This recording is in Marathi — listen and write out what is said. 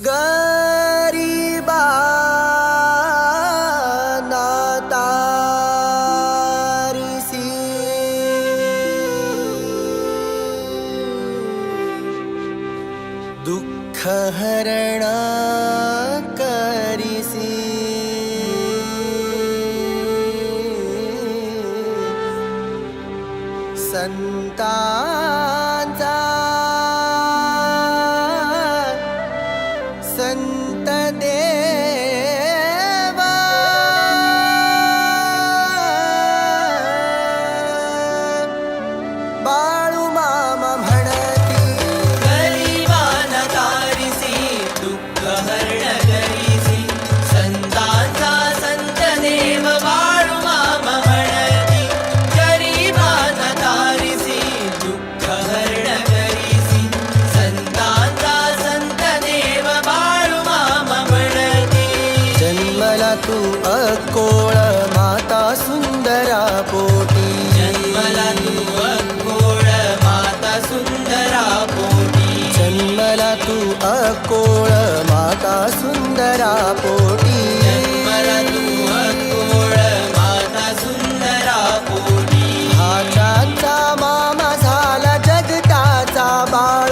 गरिबा नातारिसी दुःख हरण करिसी संतांचा संत देवा बाळू मामा म्हणती गरिबांना तारिसी दुःख हरण करिसी संतांचा संत देव बाळू मामा म्हणती गरिबांना तारिसी दुःख हरण करिसी संतांचा संत देव बाळू मामा म्हणती जन्मला तू अकोळ माता सुंदरा पोटी जन्मला तू अक्कोळ माता सुंदरा पोटी जन्मला तू अकोळ माता सुंदरा पोटी जन्मला तू अक्कोळ माता सुंदरा पोटी हाताचा मामा झाला जगताचा बाळ